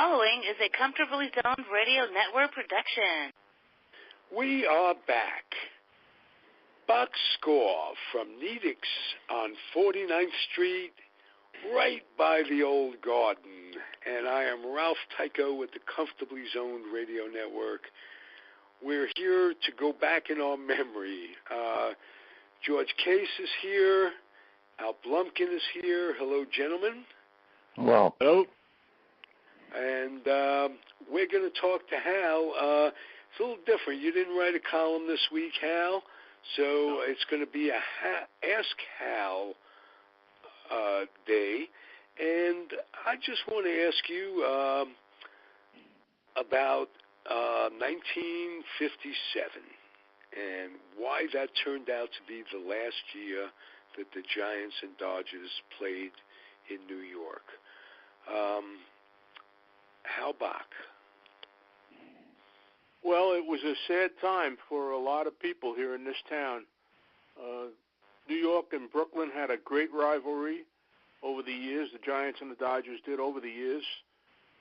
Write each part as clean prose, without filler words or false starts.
following is a Comfortably Zoned Radio Network production. We are back. Bock score from Nedick's on 49th Street, right by the old garden. And I am Ralph Tycho with the Comfortably Zoned Radio Network. We're here to go back in our memory. George Case is here. Al Blumkin is here. Hello, gentlemen. Hello. Hello. And we're going to talk to Hal. It's a little different. You didn't write a column this week, Hal, so it's going to be a Ask Hal day. And I just want to ask you about 1957 and why that turned out to be the last year that the Giants and Dodgers played in New York. Hal Bock. Well, it was a sad time for a lot of people here in this town. New York and Brooklyn had a great rivalry over the years. The Giants and the Dodgers did over the years.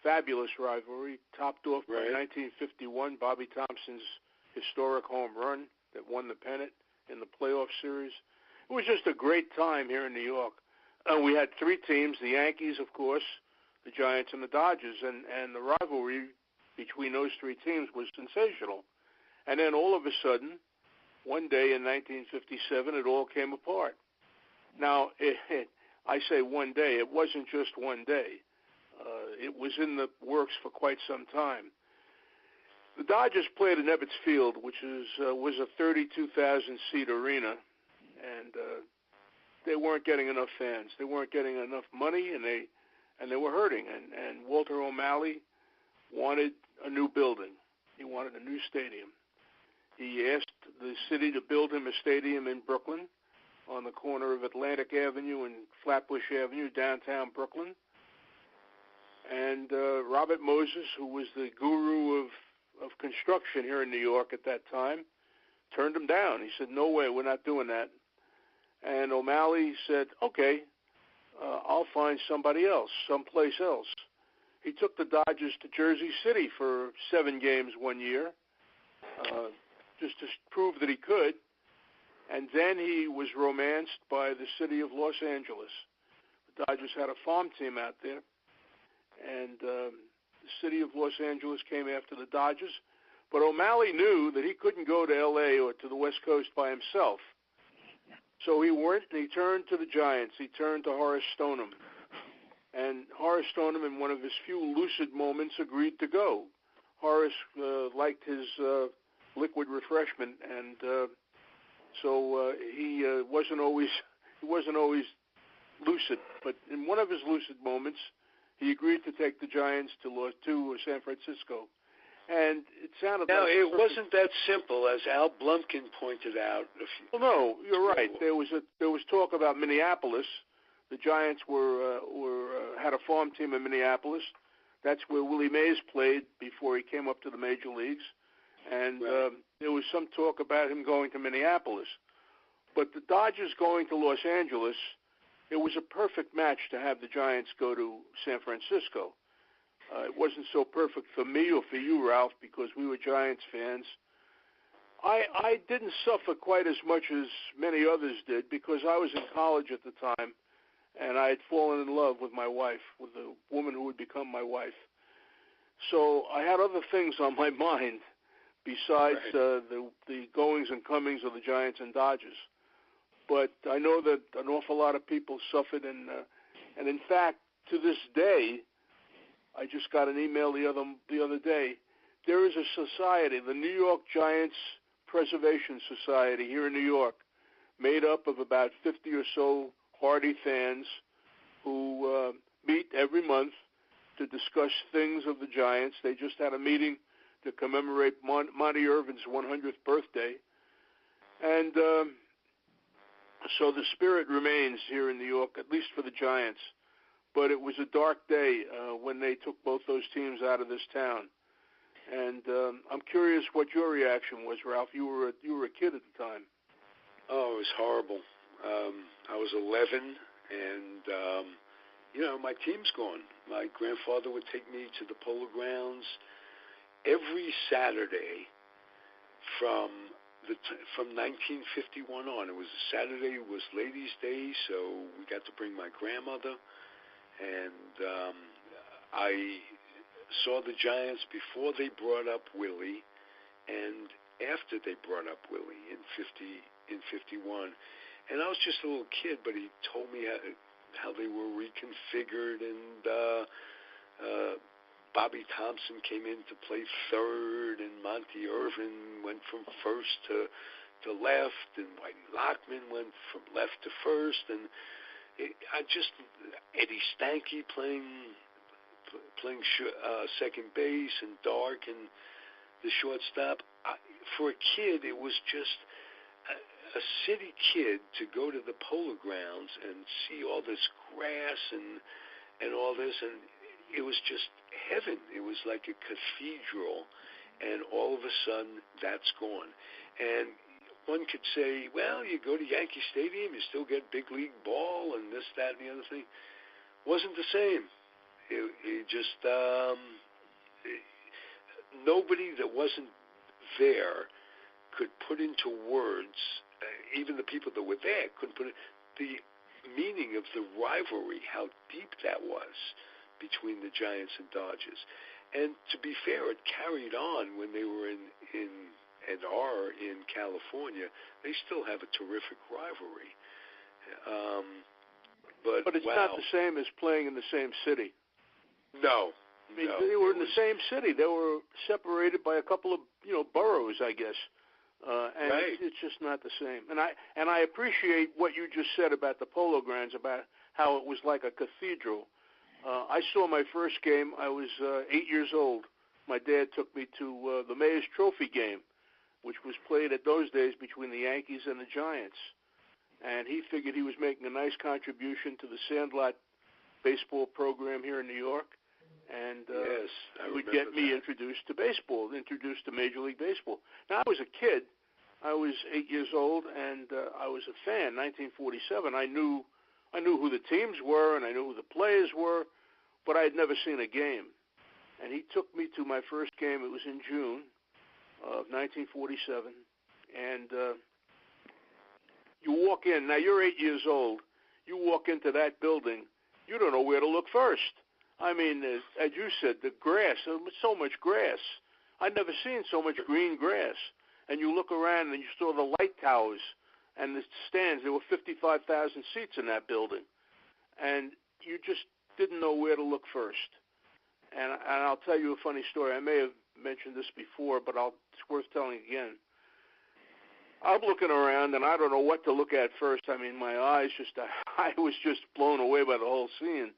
Fabulous rivalry, topped off by 1951, Bobby Thompson's historic home run that won the pennant in the playoff series. It was just a great time here in New York. We had three teams, the Yankees, of course, the Giants, and the Dodgers, and the rivalry between those three teams was sensational. And then all of a sudden, one day in 1957, it all came apart. Now, I say one day. It wasn't just one day. It was in the works for quite some time. The Dodgers played at Ebbets Field, which was a 32,000-seat arena, and they weren't getting enough fans. They weren't getting enough money, and they were hurting. And Walter O'Malley wanted a new building. He wanted a new stadium. He asked the city to build him a stadium in Brooklyn on the corner of Atlantic Avenue and Flatbush Avenue, downtown Brooklyn. And Robert Moses, who was the guru of construction here in New York at that time, turned him down. He said, no way, we're not doing that. And O'Malley said, okay, I'll find somebody else, someplace else. He took the Dodgers to Jersey City for 7 games one year, just to prove that he could. And then he was romanced by the city of Los Angeles. The Dodgers had a farm team out there, and the city of Los Angeles came after the Dodgers. But O'Malley knew that he couldn't go to L.A. or to the West Coast by himself. So he went and he turned to the Giants. He turned to Horace Stoneham. And Horace Stoneham, in one of his few lucid moments, agreed to go. Horace liked his liquid refreshment, and so he wasn't always lucid. But in one of his lucid moments, he agreed to take the Giants to San Francisco. And it sounded now, like... it wasn't that simple, as Al Blumkin pointed out. Well, no, you're right. There was talk about Minneapolis. The Giants had a farm team in Minneapolis. That's where Willie Mays played before he came up to the major leagues. And there was some talk about him going to Minneapolis. But the Dodgers going to Los Angeles, it was a perfect match to have the Giants go to San Francisco. It wasn't so perfect for me or for you, Ralph, because we were Giants fans. I didn't suffer quite as much as many others did because I was in college at the time, and I had fallen in love with my wife, with the woman who would become my wife. So I had other things on my mind besides the goings and comings of the Giants and Dodgers. But I know that an awful lot of people suffered, and in fact, to this day, I just got an email the other day. There is a society, the New York Giants Preservation Society here in New York, made up of about 50 or so hardy fans who meet every month to discuss things of the Giants. They just had a meeting to commemorate Monty Irvin's 100th birthday. And so the spirit remains here in New York, at least for the Giants. But it was a dark day when they took both those teams out of this town. And I'm curious what your reaction was, Ralph. You were a kid at the time. Oh, it was horrible. I was 11, and my team's gone. My grandfather would take me to the Polo Grounds every Saturday from 1951 on. It was a Saturday. It was Ladies' Day, so we got to bring my grandmother, and I saw the Giants before they brought up Willie, and after they brought up Willie in 51. And I was just a little kid, but he told me how they were reconfigured, and Bobby Thompson came in to play third, and Monty Irvin went from first to left, and Whitey Lockman went from left to first, and Eddie Stanky playing second base, and Dark and the shortstop. For a kid, it was just a city kid to go to the Polo Grounds and see all this grass and all this, and it was just heaven. It was like a cathedral, and all of a sudden, that's gone. And one could say, well, you go to Yankee Stadium, you still get big league ball and this, that, and the other thing. Wasn't the same. It just nobody that wasn't there could put into words. Even the people that were there couldn't put the meaning of the rivalry, how deep that was between the Giants and Dodgers. And to be fair, it carried on when they were in California. They still have a terrific rivalry. But it's not the same as playing in the same city. No. I mean, they were in the same city. They were separated by a couple of, boroughs, I guess. And right. It's just not the same. And I appreciate what you just said about the Polo Grounds, about how it was like a cathedral. I saw my first game. I was 8 years old. My dad took me to the Mayor's Trophy game, which was played at those days between the Yankees and the Giants. And he figured he was making a nice contribution to the Sandlot baseball program here in New York. And yes, he would get me introduced to baseball, introduced to Major League Baseball. Now, I was a kid. I was 8 years old, and I was a fan. 1947, I knew who the teams were, and I knew who the players were, but I had never seen a game. And he took me to my first game. It was in June of 1947. And you walk in. Now, you're 8 years old. You walk into that building. You don't know where to look first. I mean, as you said, the grass, so much grass. I'd never seen so much green grass. And you look around and you saw the light towers and the stands. There were 55,000 seats in that building. And you just didn't know where to look first. And I'll tell you a funny story. I may have mentioned this before, but it's worth telling again. I'm looking around, and I don't know what to look at first. I mean, I was just blown away by the whole scene.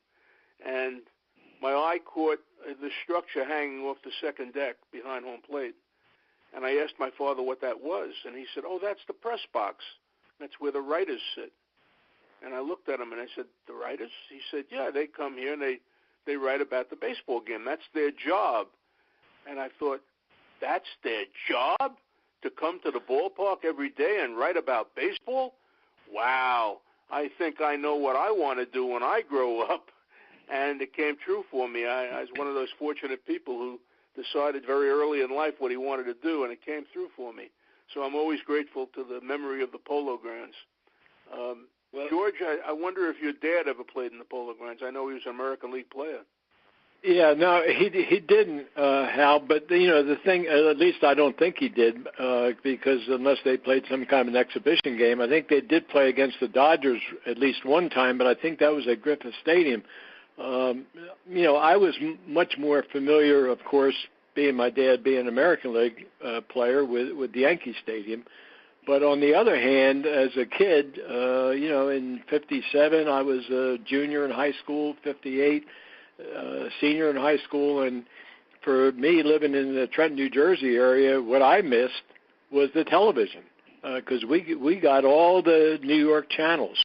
And my eye caught the structure hanging off the second deck behind home plate. And I asked my father what that was. And he said, that's the press box. That's where the writers sit. And I looked at him and I said, the writers? He said, yeah, they come here and they write about the baseball game. That's their job. And I thought, that's their job? To come to the ballpark every day and write about baseball? Wow. I think I know what I want to do when I grow up. And it came true for me. I was one of those fortunate people who decided very early in life what he wanted to do, and it came through for me. So I'm always grateful to the memory of the Polo Grounds. George, I wonder if your dad ever played in the Polo Grounds. I know he was an American League player. Yeah, no, he didn't, Hal. But the thing, at least I don't think he did, because unless they played some kind of an exhibition game, I think they did play against the Dodgers at least one time. But I think that was at Griffith Stadium. I was much more familiar, of course, my dad being an American League player with the Yankee Stadium. But on the other hand, as a kid, in 57, I was a junior in high school, 58, senior in high school. And for me, living in the Trenton, New Jersey area, what I missed was the television, because we got all the New York channels.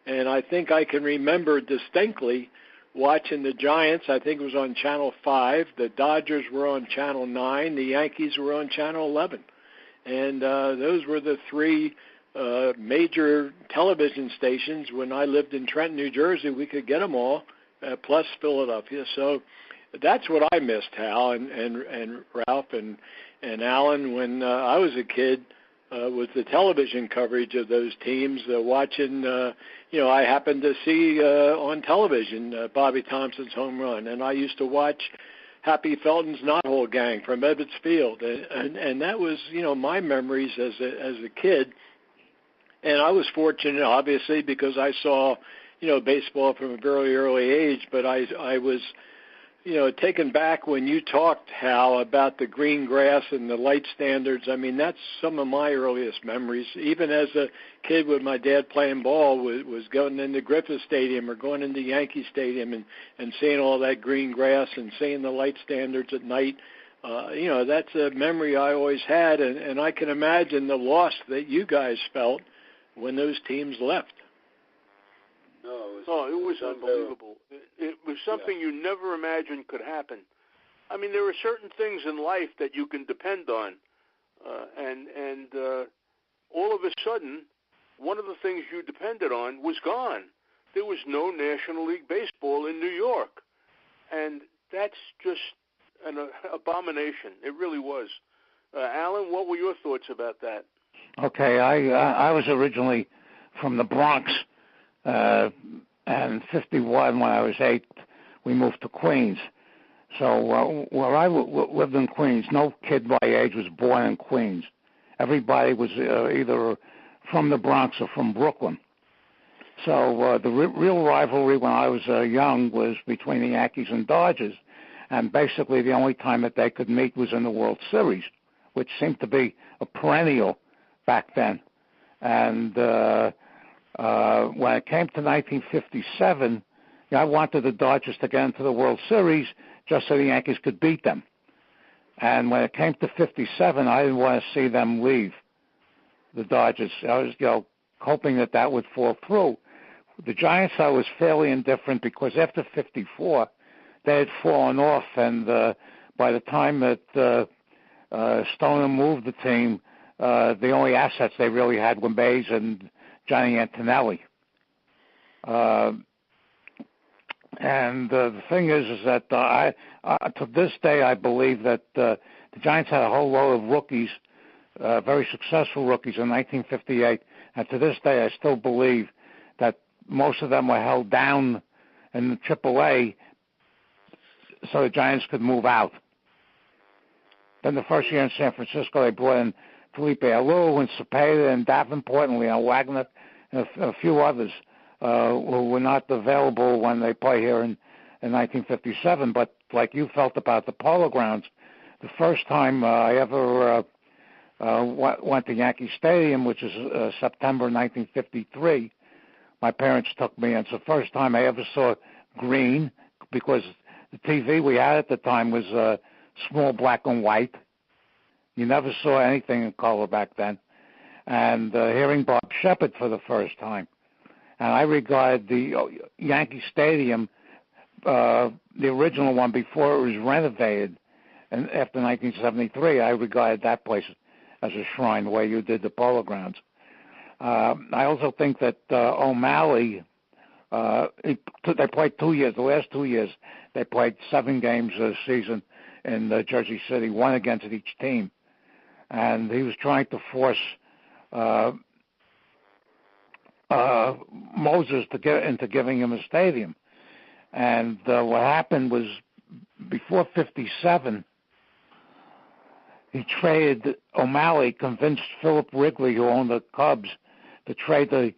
And I think I can remember distinctly watching the Giants. I think it was on Channel 5. The Dodgers were on Channel 9. The Yankees were on Channel 11. And those were the three major television stations. When I lived in Trenton, New Jersey, we could get them all plus Philadelphia. So that's what I missed, Hal and Ralph and Alan, when I was a kid, with the television coverage of those teams, watching, I happened to see on television Bobby Thompson's home run, and I used to watch Happy Felton's knothole gang from Ebbets Field, and that was, my memories as a kid. And I was fortunate, obviously, because I saw, baseball from a very early age, but I was, taken back when you talked, Hal, about the green grass and the light standards. I mean, that's some of my earliest memories. Even as a kid with my dad playing ball, was going into Griffith Stadium or going into Yankee Stadium and seeing all that green grass and seeing the light standards at night. That's a memory I always had, and I can imagine the loss that you guys felt when those teams left. No, it was unbelievable. It was something you never imagined could happen. I mean, there are certain things in life that you can depend on, and all of a sudden, one of the things you depended on was gone. There was no National League Baseball in New York, and that's just an abomination. It really was. Alan, what were your thoughts about that? Okay, I was originally from the Bronx, and 51, when I was 8, we moved to Queens. So where I lived in Queens, no kid my age was born in Queens. Everybody was either from the Bronx or from Brooklyn. So the real rivalry when I was young was between the Yankees and Dodgers, and basically the only time that they could meet was in the World Series, which seemed to be a perennial back then. And when it came to 1957, I wanted the Dodgers to get into the World Series just so the Yankees could beat them. And when it came to 57, I didn't want to see them leave the Dodgers. I was, hoping that would fall through. The Giants, I was fairly indifferent because after 54, they had fallen off, and by the time that Stoner moved the team, the only assets they really had were Mays and Johnny Antonelli. And the thing is that I to this day, I believe that the Giants had a whole load of rookies, very successful rookies in 1958. And to this day, I still believe that most of them were held down in the AAA so the Giants could move out. Then the first year in San Francisco, they brought in Felipe Alou and Cepeda and Davenport and Leon Wagner and a few others who were not available when they played here in 1957. But like you felt about the Polo Grounds, the first time I ever went to Yankee Stadium, which is September 1953, my parents took me, and it's the first time I ever saw green, because the TV we had at the time was small black and white. You never saw anything in color back then. And hearing Bob Shepard for the first time. And I regard the Yankee Stadium, the original one before it was renovated, and after 1973, I regarded that place as a shrine, the way you did the Polo Grounds. I also think that O'Malley, they played 2 years. The last 2 years, they played 7 games a season in Jersey City, 1 against each team. And he was trying to force Moses to get into giving him a stadium. And what happened was, before 57, he traded O'Malley, convinced Philip Wrigley, who owned the Cubs, to trade the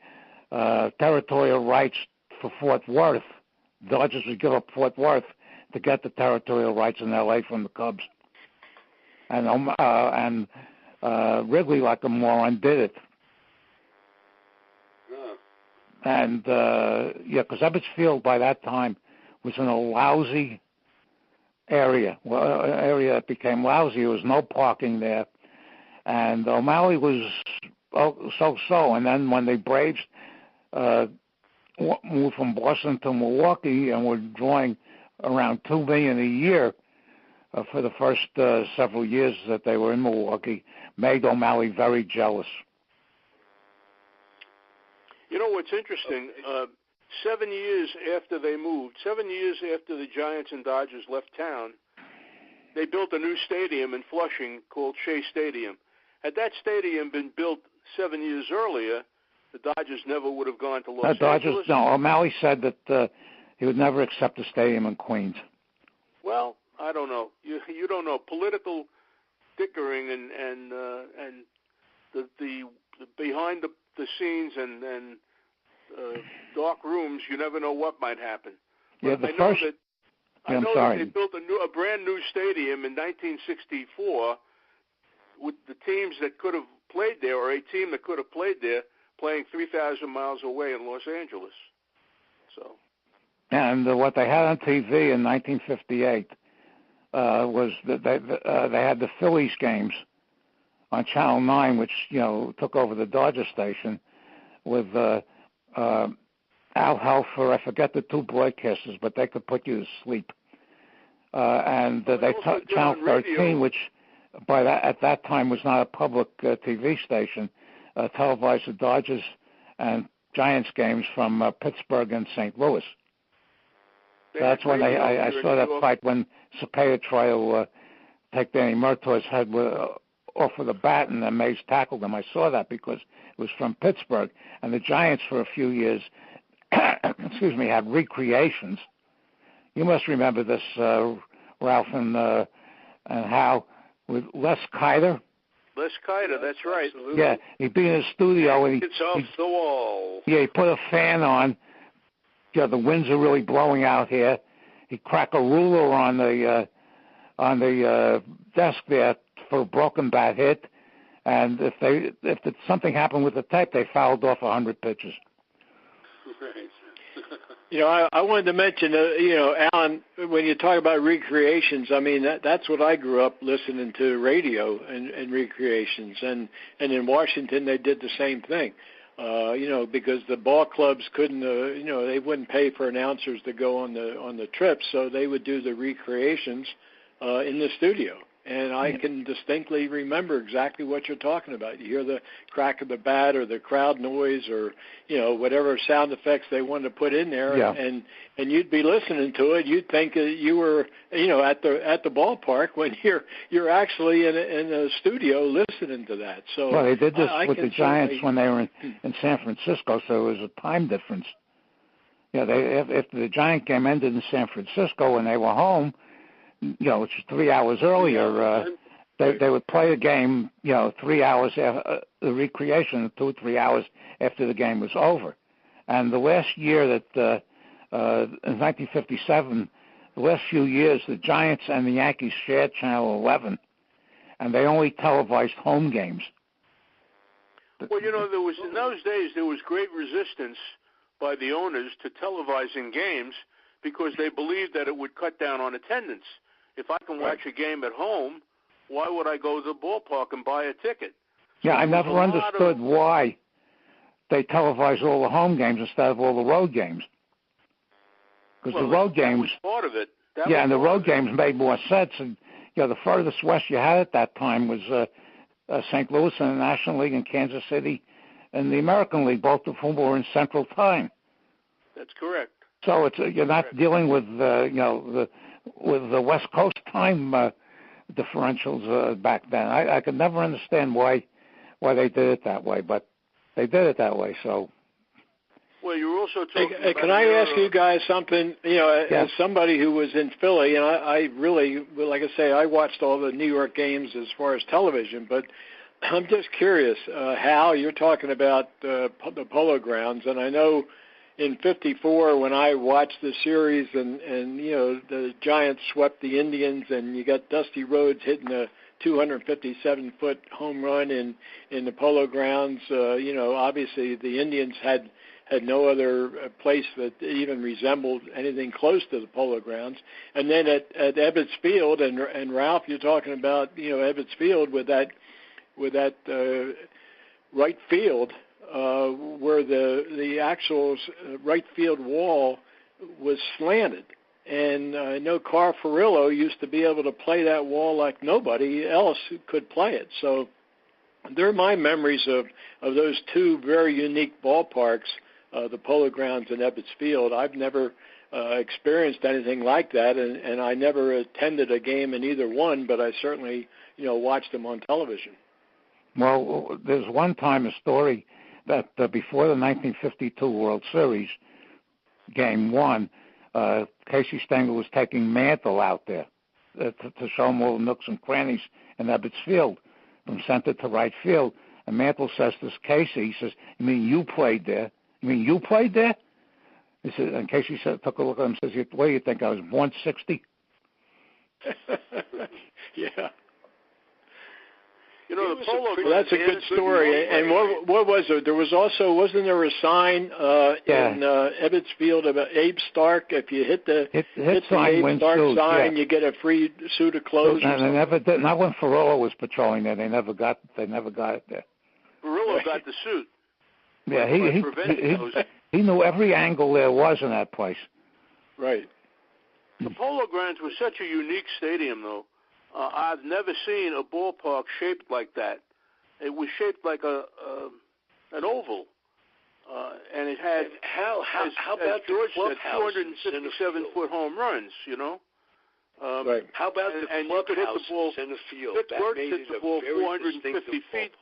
territorial rights for Fort Worth. The Dodgers would give up Fort Worth to get the territorial rights in L.A. from the Cubs. And Wrigley, like a moron, did it. And, because Ebbets Field by that time was in a lousy area. Well, an area that became lousy. There was no parking there. And O'Malley was so-so. And then when the Braves moved from Boston to Milwaukee and were drawing around $2 million a year for the first several years that they were in Milwaukee, made O'Malley very jealous. You know what's interesting? 7 years after they moved, 7 years after the Giants and Dodgers left town, they built a new stadium in Flushing called Shea Stadium. Had that stadium been built 7 years earlier, the Dodgers never would have gone to Los Angeles. No, O'Malley said that he would never accept a stadium in Queens. Well, I don't know. You don't know. Political dickering and the behind the scenes and dark rooms, you never know what might happen. Yeah, I know that they built a brand new stadium in 1964 with the teams that could have played there, or a team that could have played there, playing 3,000 miles away in Los Angeles. So. And what they had on TV in 1958 was that they had the Phillies games on Channel 9, which took over the Dodger station, with Al Helfer. I forget the two broadcasters, but they could put you to sleep. And Channel 13, which at that time was not a public TV station, televised the Dodgers and Giants games from Pittsburgh and St. Louis. That's when I saw that fight when Cepeda tried to take Danny Murtaugh's head off with a bat, and then Mays tackled him. I saw that because it was from Pittsburgh. And the Giants for a few years, had recreations. You must remember this, Ralph and Hal, with Les Kiter. Les Kiter, that's right. Absolutely. Yeah, he'd be in his studio and it's off the wall. Yeah, he put a fan on. The winds are really blowing out here. He'd crack a ruler on the desk there for a broken bat hit, and if something happened with the tape, they fouled off 100 pitches. Right. I wanted to mention, Alan, when you talk about recreations, I mean, that's what I grew up listening to, radio and recreations. And in Washington, they did the same thing, because the ball clubs couldn't, they wouldn't pay for announcers to go on the trips, so they would do the recreations in the studio. And I can distinctly remember exactly what you're talking about. You hear the crack of the bat or the crowd noise or, whatever sound effects they wanted to put in there. Yeah. And you'd be listening to it. You'd think you were, at the ballpark when you're actually in a studio listening to that. So well, they did this with the Giants when they were in San Francisco, so it was a time difference. Yeah, if the Giant game ended in San Francisco and they were home, which is 3 hours earlier, they would play a game, 3 hours after the recreation, 2 or 3 hours after the game was over. And the last year that, in 1957, the last few years, the Giants and the Yankees shared Channel 11, and they only televised home games. Well, there was in those days there was great resistance by the owners to televising games because they believed that it would cut down on attendance. If I can watch a game at home, why would I go to the ballpark and buy a ticket? Yeah, I never understood why they televised all the home games instead of all the road games. Because the road games, that was part of it. And the road games made more sense. And the furthest west you had at that time was St. Louis in the National League and Kansas City in the American League, both of whom were in Central Time. That's correct. So you're not dealing with with the West Coast time differentials back then. I could never understand why they did it that way, but they did it that way. So. Well, you were also talking about... Can I ask you guys something? As somebody who was in Philly, and I really, like I say, I watched all the New York games as far as television, but I'm just curious, Hal, you're talking about the Polo Grounds, and I know in '54 when I watched the series and the Giants swept the Indians, and you got Dusty Rhodes hitting a 257-foot home run in the Polo Grounds. Obviously the Indians had no other place that even resembled anything close to the Polo Grounds. And then at Ebbets Field, and Ralph, you're talking about Ebbets Field with that right field. Where the actual right field wall was slanted. And I know Carl Furillo used to be able to play that wall like nobody else could play it. So they're my memories of those two very unique ballparks the Polo Grounds in Ebbets Field. I've never experienced anything like that, and I never attended a game in either one, but I certainly, watched them on television. Well, there's one time a story that before the 1952 World Series, Game 1, Casey Stengel was taking Mantle out there to show him all the nooks and crannies in Ebbets Field, from center to right field. And Mantle says to Casey, he says, "You mean you played there? You mean you played there?" He said, and Casey took a look at him and says, "What do you think, I was born 60? Yeah. The Polo Grounds. That's a good story. And what was it? There was also, wasn't there a sign in Ebbets Field about Abe Stark? If you hit the Abe Stark sign, you get a free suit of clothes. And they never did. Not when Ferraro was patrolling there. They never got it there. Ferraro got the suit. Yeah, he knew every angle there was in that place. Right. The Polo Grounds was such a unique stadium, though. I've never seen a ballpark shaped like that. It was shaped like an oval, and it had how about George the said, 257-foot home runs. Right. How about the clubhouse in the field? That made it a ball 450 feet,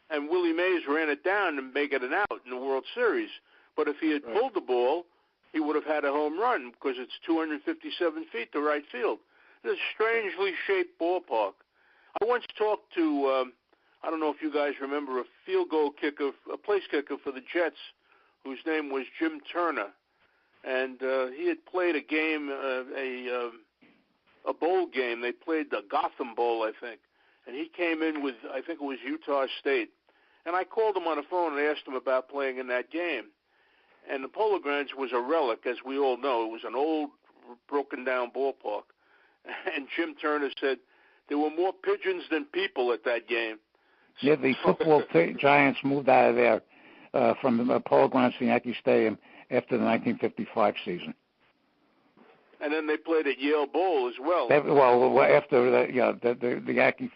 and Willie Mays ran it down and make it an out in the World Series. But if he had pulled the ball, he would have had a home run because it's 257 feet to right field. It's a strangely shaped ballpark. I once talked to, I don't know if you guys remember, a field goal kicker, a place kicker for the Jets, whose name was Jim Turner. And he had played a game, a bowl game. They played the Gotham Bowl, I think. And he came in with, I think it was Utah State. And I called him on the phone and asked him about playing in that game. And the Polo Grounds was a relic, as we all know. It was an old, broken-down ballpark. And Jim Turner said there were more pigeons than people at that game. Yeah, the football giants moved out of there from the Polo Grounds to Yankee Stadium after the 1955 season. And then they played at Yale Bowl as well. After the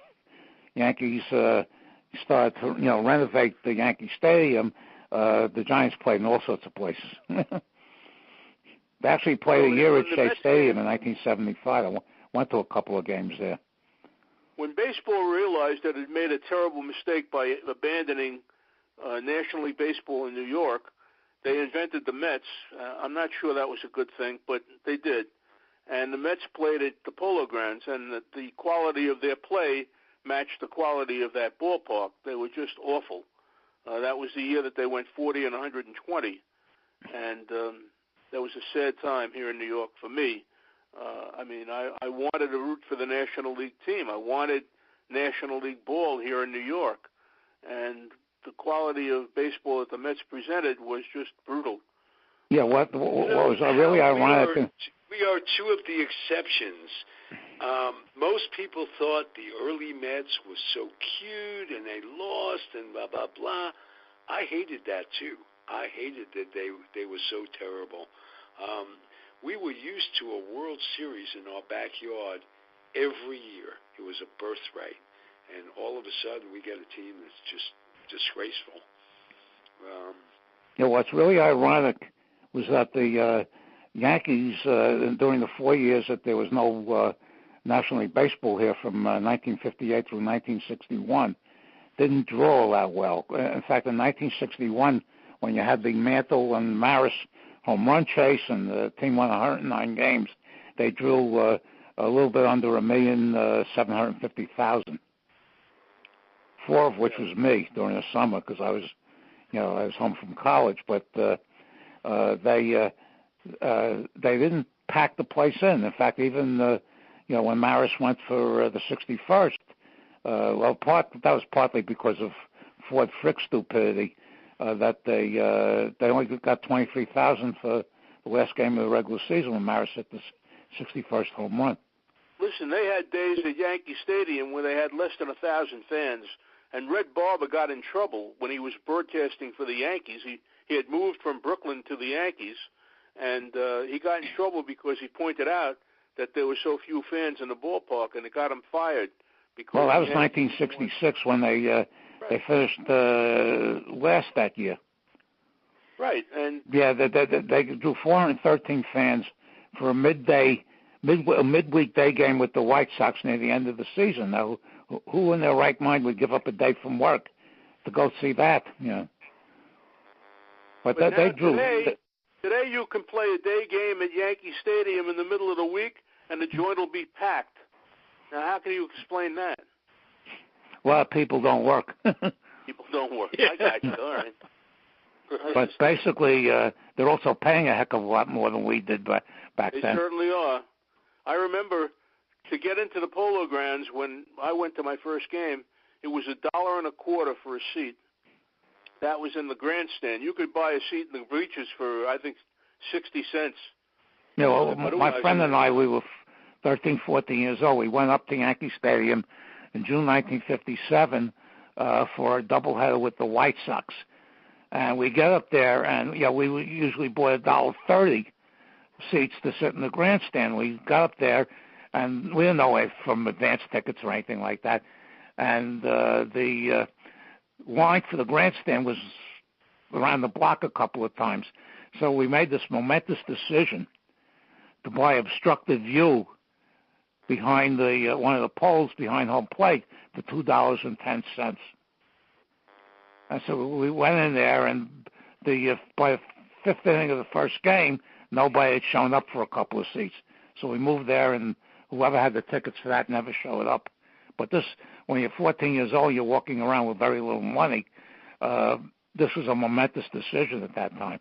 Yankees started to renovate the Yankee Stadium, the Giants played in all sorts of places. They actually played a year at Shea Stadium in 1975. I went to a couple of games there. When baseball realized that it made a terrible mistake by abandoning National League Baseball in New York, they invented the Mets. I'm not sure that was a good thing, but they did. And the Mets played at the Polo Grounds, and the quality of their play matched the quality of that ballpark. They were just awful. That was the year that they went 40 and 120, and that was a sad time here in New York for me. I wanted to root for the National League team. I wanted National League ball here in New York, and the quality of baseball that the Mets presented was just brutal. Yeah, what was really ironic? We are two of the exceptions. Most people thought the early Mets was so cute and they lost and blah, blah, blah. I hated that too. I hated that they were so terrible. We were used to a World Series in our backyard every year. It was a birthright. And all of a sudden we get a team that's just disgraceful. What's really ironic was that the Yankees, during the 4 years that there was no National League Baseball here from 1958 through 1961, didn't draw that well. In fact, in 1961, when you had the Mantle and Maris home run chase and the team won 109 games, they drew a little bit under 1,750,000, 4 of which was me during the summer because I was home from college. But they didn't pack the place in. In fact, even when Maris went for the 61st, that was partly because of Ford Frick's stupidity. That they only got 23,000 for the last game of the regular season when Maris hit the 61st home run. Listen, they had days at Yankee Stadium where they had less than 1,000 fans, and Red Barber got in trouble when he was broadcasting for the Yankees. He had moved from Brooklyn to the Yankees, and he got in trouble because he pointed out that there were so few fans in the ballpark, and it got him fired. Well, that was 1966 when they finished last that year. Right, and yeah, they drew 413 fans for a midweek day game with the White Sox near the end of the season. Now, who in their right mind would give up a day from work to go see that? You know. But they drew. Today you can play a day game at Yankee Stadium in the middle of the week, and the joint will be packed. Now, how can you explain that? Well, people don't work. People don't work. I got you. All right. But basically, they're also paying a heck of a lot more than we did back then. They certainly are. I remember to get into the Polo Grounds when I went to my first game, it was $1.25 for a seat. That was in the grandstand. You could buy a seat in the bleachers for, I think, 60 cents. You know, my friend and I, we were 13, 14 years old. We went up to Yankee Stadium in June 1957 for a doubleheader with the White Sox. And we get up there, and we usually bought $1.30 seats to sit in the grandstand. We got up there, and we didn't know from advance tickets or anything like that. And the line for the grandstand was around the block a couple of times. So we made this momentous decision to buy obstructed view behind one of the poles behind home plate for $2.10. And so we went in there, and by the fifth inning of the first game, nobody had shown up for a couple of seats. So we moved there, and whoever had the tickets for that never showed up. But when you're 14 years old, you're walking around with very little money. This was a momentous decision at that time.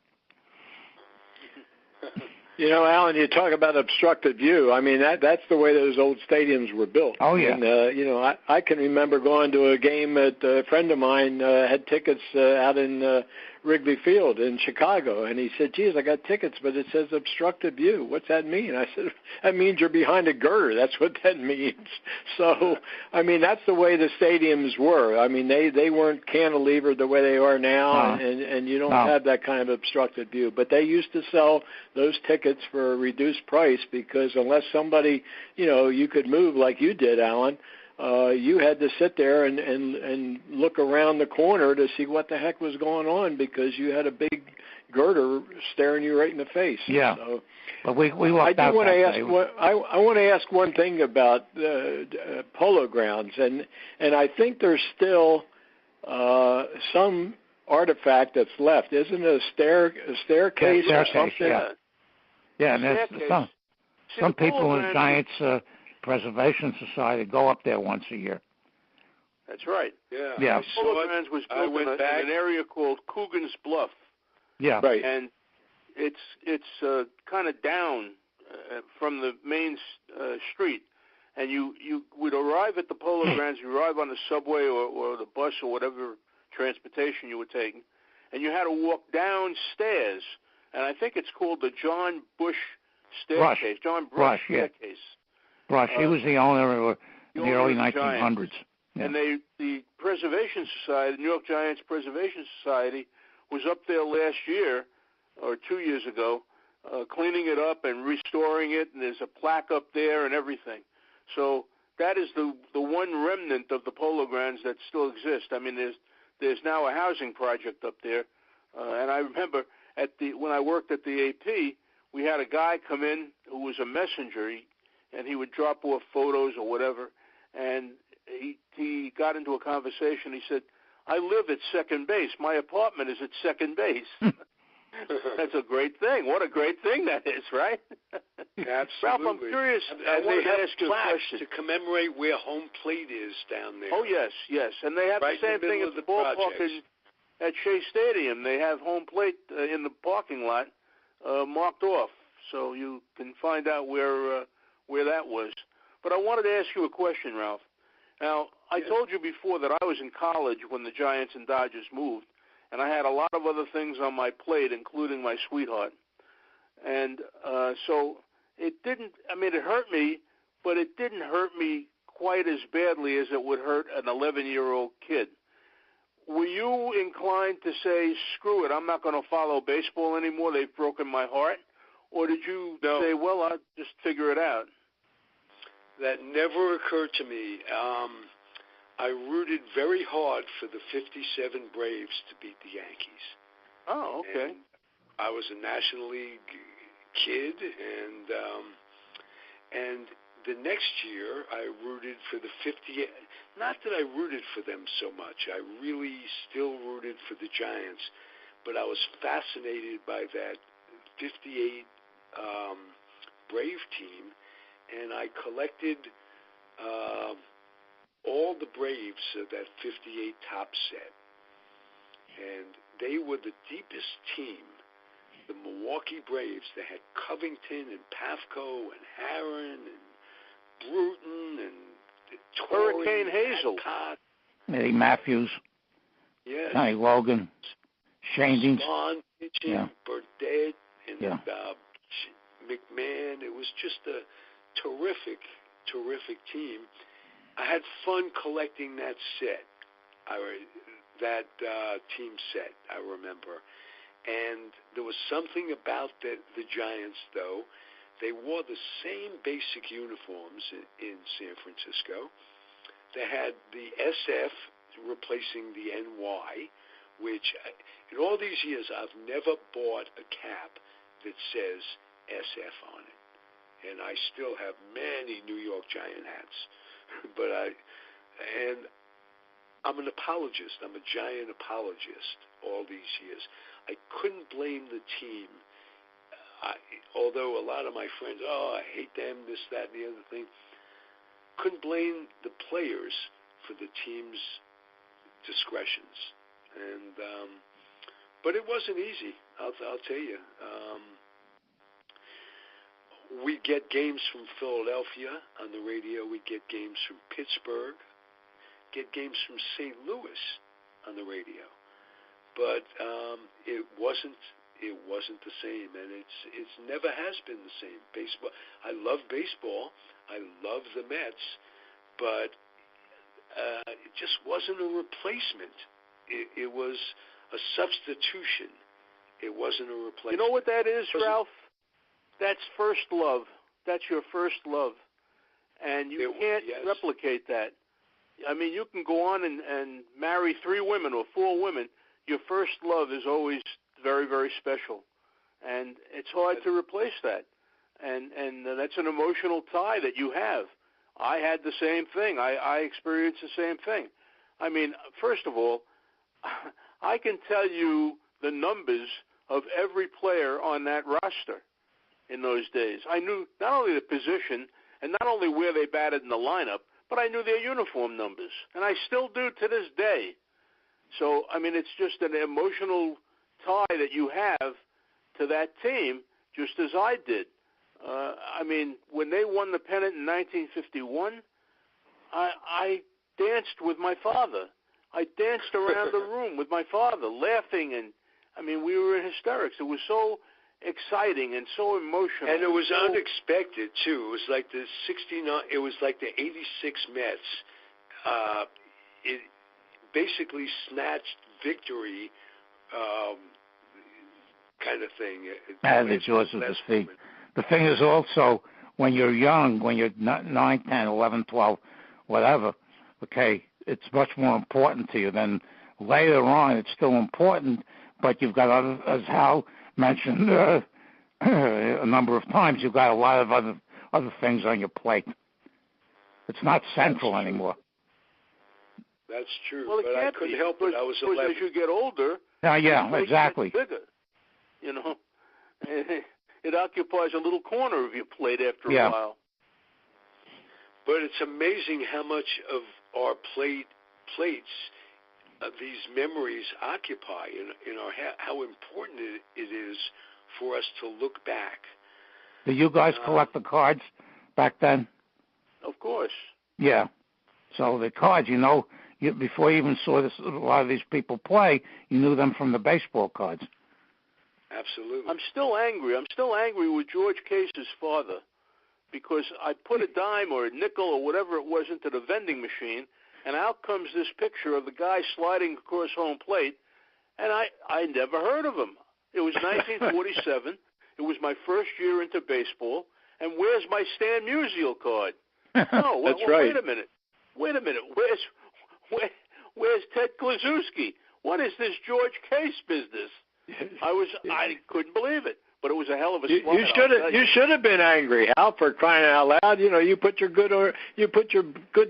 You know, Alan, you talk about obstructed view. I mean, that's the way those old stadiums were built. Oh, yeah. And, I can remember going to a game that a friend of mine had tickets out in Wrigley Field in Chicago, and he said, geez, I got tickets, but it says obstructed view. What's that mean? I said, that means you're behind a girder. That's what that means. So, I mean, that's the way the stadiums were. I mean, they weren't cantilevered the way they are now, and you don't have that kind of obstructed view. But they used to sell those tickets for a reduced price because unless somebody, you could move like you did, Alan, you had to sit there and look around the corner to see what the heck was going on because you had a big girder staring you right in the face. Yeah. So, but we walked out that day. I want to ask one thing about Polo Grounds, and I think there's still some artifact that's left. Isn't it a staircase or something? Yeah, and there's some people in the Giants Preservation Society go up there once a year. That's right. Yeah. Polo Grounds was built in an area called Coogan's Bluff. Yeah. Right. And it's kind of down from the main street. And you would arrive at the Polo Grounds, you arrive on the subway or the bus or whatever transportation you were taking, and you had to walk downstairs. And I think it's called the John Bush Staircase. John Brush Staircase. Brush. He was the owner in the early 1900s. Yeah. And the Preservation Society, the New York Giants Preservation Society, was up there last year or 2 years ago, cleaning it up and restoring it. And there's a plaque up there and everything. So that is the one remnant of the Polo Grounds that still exists. I mean, there's now a housing project up there, and I remember when I worked at the AP, we had a guy come in who was a messenger, and he would drop off photos or whatever, and he got into a conversation. He said, I live at second base. My apartment is at second base. That's a great thing. What a great thing that is, right? Absolutely. Ralph, I'm curious. I And wanted they have to ask you a question. to commemorate where home plate is down there. Oh, yes. And they have right the same thing at the ballpark at Shea Stadium. They have home plate in the parking lot marked off, so you can find out where that was. But I wanted to ask you a question, Ralph. Now, I told you before that I was in college when the Giants and Dodgers moved, and I had a lot of other things on my plate, including my sweetheart. And so it hurt me, but it didn't hurt me quite as badly as it would hurt an 11-year-old kid. Were you inclined to say, screw it, I'm not going to follow baseball anymore, they've broken my heart? Or did you say, well, I'll just figure it out? That never occurred to me. I rooted very hard for the 57 Braves to beat the Yankees. Oh, okay. And I was a National League kid, and the next year I rooted for the 58. Not that I rooted for them so much. I really still rooted for the Giants, but I was fascinated by that 58 Brave team, and I collected all the Braves of that 58 top set. And they were the deepest team, the Milwaukee Braves. They had Covington and Pafko and Harron and Bruton and Torrey, Hurricane Hazel, Eddie Matthews, yes, Johnny Logan, Shane Spahn pitching, Burdett, and Yeah. McMahon. It was just a terrific, terrific team. I had fun collecting that set. That team set, I remember. And there was something about the Giants, though. They wore the same basic uniforms in San Francisco. They had the SF replacing the NY, which in all these years I've never bought a cap that says SF on it. And I still have many New York Giant hats. But I'm an apologist. I'm a Giant apologist all these years. I couldn't blame the team. Although a lot of my friends, I hate them, this, that, and the other thing, couldn't blame the players for the team's discretions. And but it wasn't easy. I'll tell you. We get games from Philadelphia on the radio. We get games from Pittsburgh. Get games from St. Louis on the radio. But it wasn't the same, and it's never has been the same. Baseball. I love baseball. I love the Mets, but it just wasn't a replacement. It was a substitution. It wasn't a replacement. You know what that is, Ralph? That's first love. That's your first love, and you can't replicate that. I mean, you can go on and marry 3 women or 4 women. Your first love is always very, very special, and it's hard to replace that. And that's an emotional tie that you have. I had the same thing. I experienced the same thing. I mean, first of all, I can tell you the numbers of every player on that roster in those days. I knew not only the position and not only where they batted in the lineup, but I knew their uniform numbers, and I still do to this day. So, I mean, it's just an emotional tie that you have to that team, just as I did. I mean, when they won the pennant in 1951, I danced with my father. I danced around the room with my father, laughing, and, I mean, we were in hysterics. It was so exciting and so emotional. And it was unexpected, too. It was like the 69, it was like the 86 Mets. It basically snatched victory kind of thing. The jaws of defeat. The thing is also, when you're young, when you're 9, 10, 11, 12, whatever, okay, it's much more important to you. Then later on, it's still important, but you've got other, as Hal mentioned a number of times, you've got a lot of other things on your plate. It's not central anymore. That's true, well, but I couldn't help it. I was 11. As you get older, yeah, exactly. Bigger, you know. It occupies a little corner of your plate after a while. But it's amazing how much of our plates these memories occupy, and how important it is for us to look back. Did you guys collect the cards back then? Of course. Yeah. So the cards, before you even saw a lot of these people play, you knew them from the baseball cards. Absolutely. I'm still angry. I'm still angry with George Case's father because I put a dime or a nickel or whatever it was into the vending machine, and out comes this picture of the guy sliding across home plate, and I never heard of him. It was 1947. It was my first year into baseball, and where's my Stan Musial card? No, That's right. Wait a minute. Where's Ted Kluszewski? What is this George Case business? I couldn't believe it. But it was a hell of a slide. You should have been angry, Hal, for crying out loud. You know, you put your good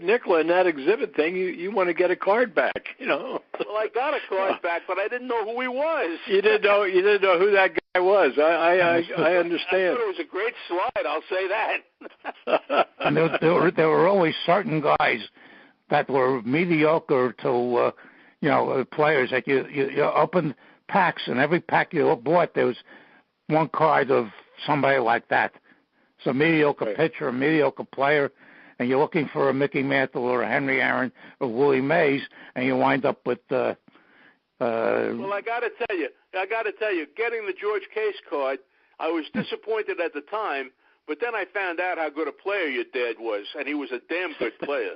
nickel in that exhibit thing. You want to get a card back. You know. Well, I got a card back, but I didn't know who he was. You didn't know who that guy was. I understand. I thought it was a great slide. I'll say that. And there were always certain guys that were mediocre to players that you opened packs, and every pack you bought there was one card of somebody like that. It's a mediocre pitcher, a mediocre player, and you're looking for a Mickey Mantle or a Henry Aaron or Willie Mays, and you wind up with. Well, I got to tell you, getting the George Case card, I was disappointed at the time, but then I found out how good a player your dad was, and he was a damn good player.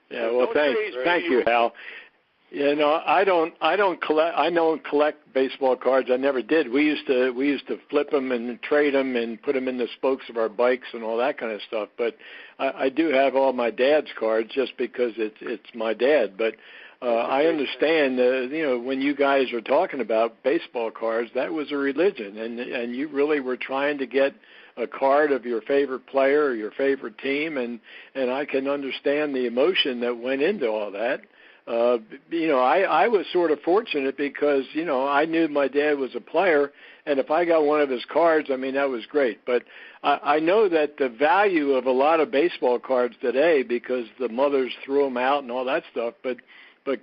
Yeah, well, thank you, Hal. You know, I don't collect baseball cards. I never did. We used to flip them and trade them and put them in the spokes of our bikes and all that kind of stuff. But I do have all my dad's cards just because it's my dad. But I understand, when you guys are talking about baseball cards, that was a religion, and you really were trying to get a card of your favorite player or your favorite team, and I can understand the emotion that went into all that. I was sort of fortunate because, I knew my dad was a player, and if I got one of his cards, I mean, that was great. But I know that the value of a lot of baseball cards today, because the mothers threw them out and all that stuff, but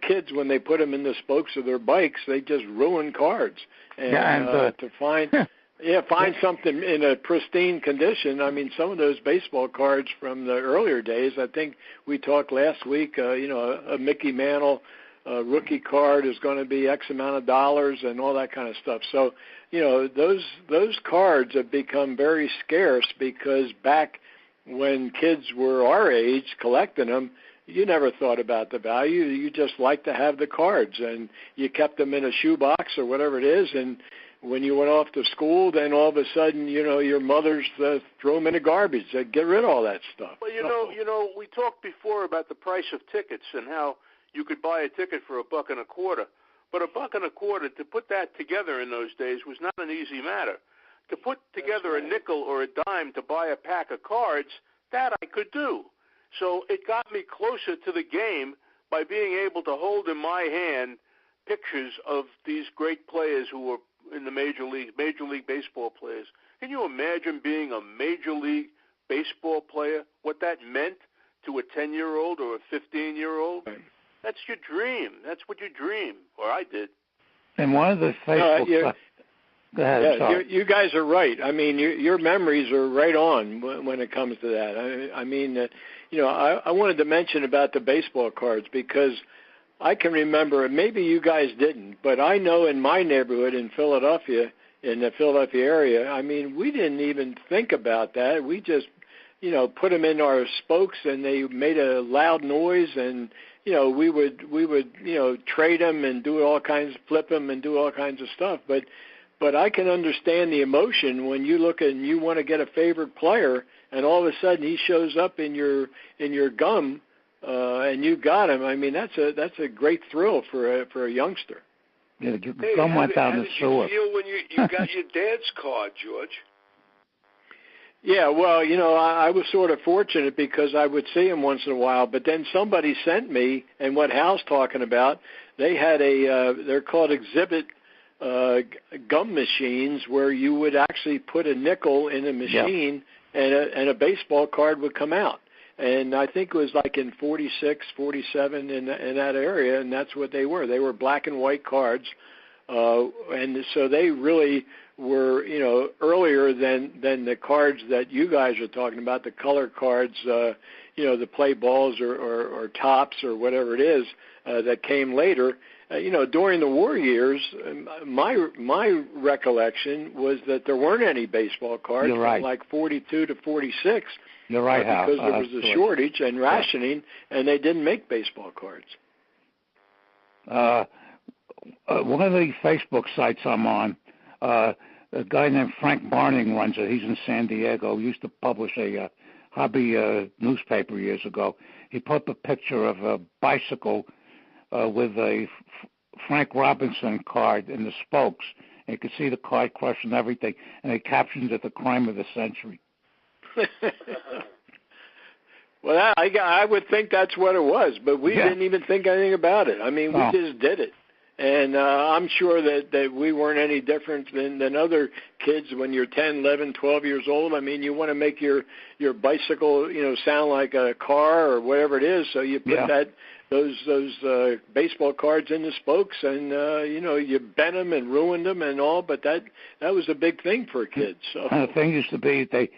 kids, when they put them in the spokes of their bikes, they just ruin cards. And to find something in a pristine condition. I mean, some of those baseball cards from the earlier days, I think we talked last week, a Mickey Mantle rookie card is going to be X amount of dollars and all that kind of stuff. So, those cards have become very scarce because back when kids were our age collecting them, you never thought about the value. You just liked to have the cards, and you kept them in a shoebox or whatever it is, and when you went off to school, then all of a sudden, your mothers threw them in the garbage. They get rid of all that stuff. Well, we talked before about the price of tickets and how you could buy a ticket for $1.25. But $1.25, to put that together in those days was not an easy matter. To put together a nickel or a dime to buy a pack of cards, that I could do. So it got me closer to the game by being able to hold in my hand pictures of these great players who were in the Major League Baseball players. Can you imagine being a Major League Baseball player, what that meant to a 10-year-old or a 15-year-old? Right. That's your dream. That's what you dream, or I did. And one of the Facebook... Go ahead, sorry. You guys are right. I mean, your memories are right on when it comes to that. I wanted to mention about the baseball cards because I can remember, maybe you guys didn't, but I know in my neighborhood in Philadelphia, in the Philadelphia area, I mean, we didn't even think about that. We just, put them in our spokes and they made a loud noise, and, we would trade them and do all kinds, flip them and do all kinds of stuff. But I can understand the emotion when you look and you want to get a favorite player, and all of a sudden he shows up in your gum. And you got him. I mean, that's a great thrill for a youngster. Yeah, gum went down the sewer. How did you feel when you got your dad's card, George? Yeah, well, I was sort of fortunate because I would see him once in a while. But then somebody sent me, and what Hal's talking about, they had they're called exhibit gum machines where you would actually put a nickel in a machine, and a baseball card would come out. And I think it was like in 46, 47 in that area, and that's what they were. They were black and white cards, and so they really were, earlier than the cards that you guys are talking about, the color cards, the play balls or tops or whatever it is that came later. During the war years, my recollection was that there weren't any baseball cards from like 42 to 46. You're right, Hal. Because there was a shortage and rationing, and they didn't make baseball cards. One of the Facebook sites I'm on, a guy named Frank Barning runs it. He's in San Diego. He used to publish a hobby newspaper years ago. He put up a picture of a bicycle with a Frank Robinson card in the spokes, You could see the card crush and everything, and they captioned it the crime of the century. Well, I would think that's what it was, but we didn't even think anything about it. I mean, we just did it. And I'm sure that we weren't any different than other kids when you're 10, 11, 12 years old. I mean, you want to make your bicycle, sound like a car or whatever it is, so you put those baseball cards in the spokes, and you bent them and ruined them and all. But that was a big thing for kids. So and the thing used to be they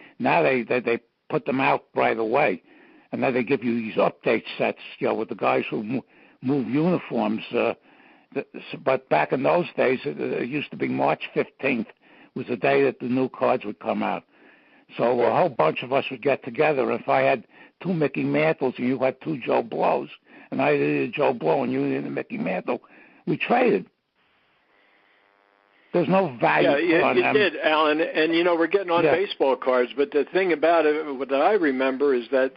put them out right away, and then they give you these update sets, with the guys who move uniforms. But back in those days, it used to be March 15th was the day that the new cards would come out. So a whole bunch of us would get together. If I had 2 Mickey Mantles and you had 2 Joe Blows, and I did a Joe Blow and you did a Mickey Mantle, we traded. There's no value on them. You did, Alan, and we're getting on baseball cards, but the thing about it, what I remember is that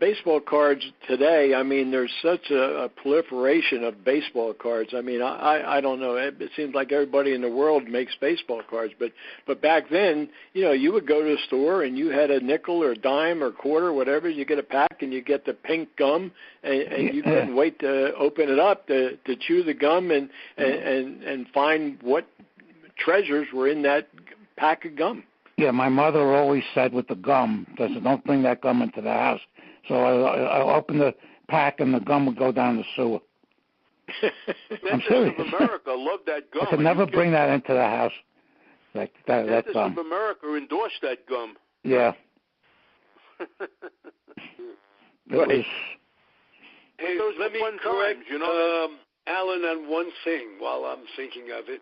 baseball cards today. I mean, there's such a proliferation of baseball cards. I mean, I don't know. It seems like everybody in the world makes baseball cards, but back then, you would go to a store and you had a nickel or a dime or quarter, or whatever. You get a pack and you get the pink gum, and you couldn't wait to open it up to chew the gum and find what treasures were in that pack of gum. Yeah, my mother always said with the gum, don't bring that gum into the house. So I opened the pack and the gum would go down the sewer. I'm serious. Of America loved that gum. I could never bring that into the house. That gum. of America endorsed that gum. Yeah. Hey, let me correct Alan on one thing while I'm thinking of it.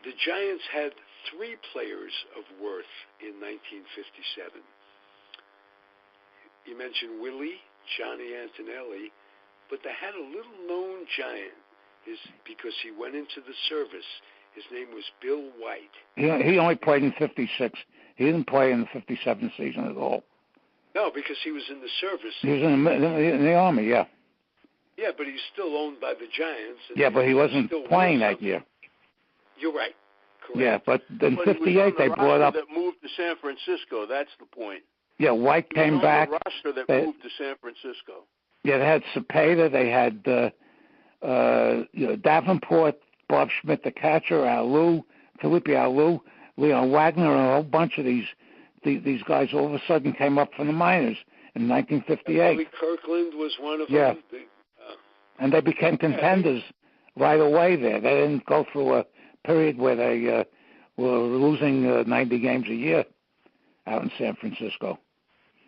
The Giants had 3 players of worth in 1957. You mentioned Willie, Johnny Antonelli, but they had a little-known Giant because he went into the service. His name was Bill White. He only played in 56. He didn't play in the 57 season at all. No, because he was in the service. He was in the Army, yeah. Yeah, but he's still owned by the Giants. Yeah, but he wasn't playing that year. You're right. Correct. Yeah, but in 58 they brought up... that moved to San Francisco. That's the point. Yeah, White came back. The roster that moved to San Francisco. Yeah, they had Cepeda. They had Davenport, Bob Schmidt, the catcher, Felipe Alou, Leon Wagner, and a whole bunch of these guys all of a sudden came up from the minors in 1958. Billy Kirkland was one of them. Yeah. And they became contenders right away there. They didn't go through a period where they were losing 90 games a year out in San Francisco.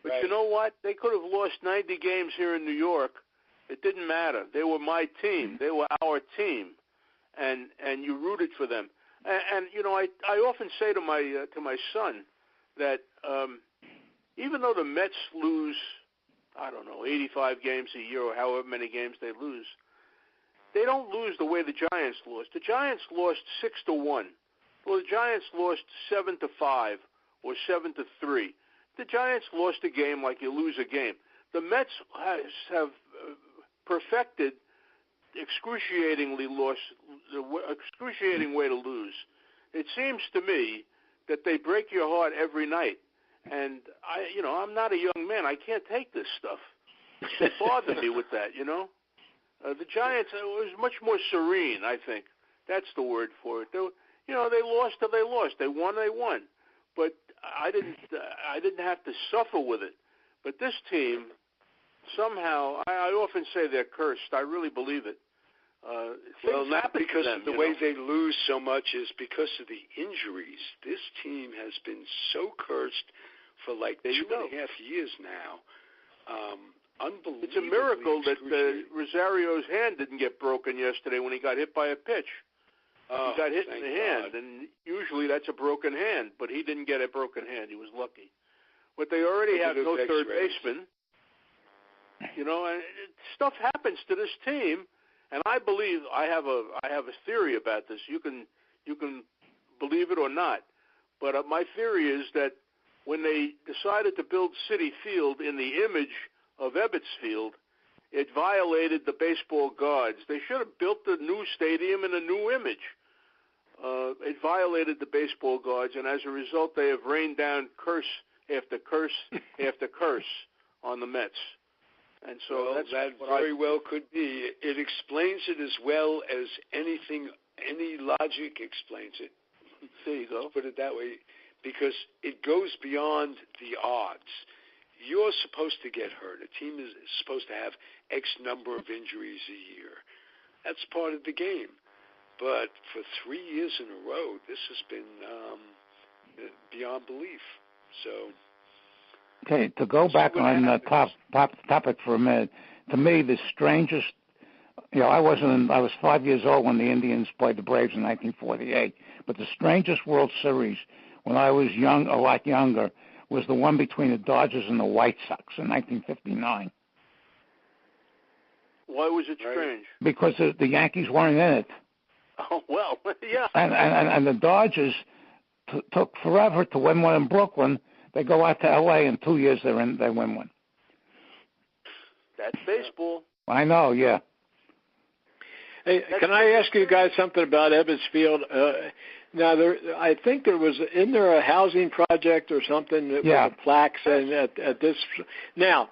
But you know what? They could have lost 90 games here in New York. It didn't matter. They were my team. They were our team, and you rooted for them. And I often say to my son that even though the Mets lose, 85 games a year or however many games they lose, they don't lose the way the Giants lost. The Giants lost 6-1. Well, the Giants lost 7-5 or 7-3. The Giants lost a game like you lose a game. The Mets have perfected excruciating way to lose. It seems to me that they break your heart every night. And I'm not a young man. I can't take this stuff. They bother me with that, The Giants was much more serene, I think. That's the word for it. They lost till they lost. They won. But I didn't have to suffer with it. But this team, somehow, I often say they're cursed. I really believe it. Well, not because of the way they lose so much, is because of the injuries. This team has been so cursed for like 2.5 years now. Unbelievable. It's a miracle that Rosario's hand didn't get broken yesterday when he got hit by a pitch. He got hit in the hand, and usually that's a broken hand, but he didn't get a broken hand. He was lucky. But they already have no third baseman. And stuff happens to this team, and I believe I have a theory about this. You can believe it or not, but my theory is that when they decided to build Citi Field in the image of Ebbets Field, it violated the baseball gods. They should have built the new stadium in a new image. it violated the baseball gods, and as a result, they have rained down curse after curse after curse on the Mets. And so that very well could be. It explains it as well as any logic explains it. There you go. Let's put it that way, because it goes beyond the odds. You're supposed to get hurt. A team is supposed to have X number of injuries a year. That's part of the game. But for 3 years in a row, this has been beyond belief. So, okay, to go back on the topic for a minute, to me, the strangest, I was 5 years old when the Indians played the Braves in 1948, but the strangest World Series when I was a lot younger, was the one between the Dodgers and the White Sox in 1959. Why was it strange? Because the Yankees weren't in it. Oh, well, yeah. And the Dodgers took forever to win one in Brooklyn. They go out to L.A. in 2 years they win one. That's baseball. I know, yeah. Hey, can I ask you guys something about Ebbets Field? Now, I think isn't there a housing project or something with the plaques and at this? Now,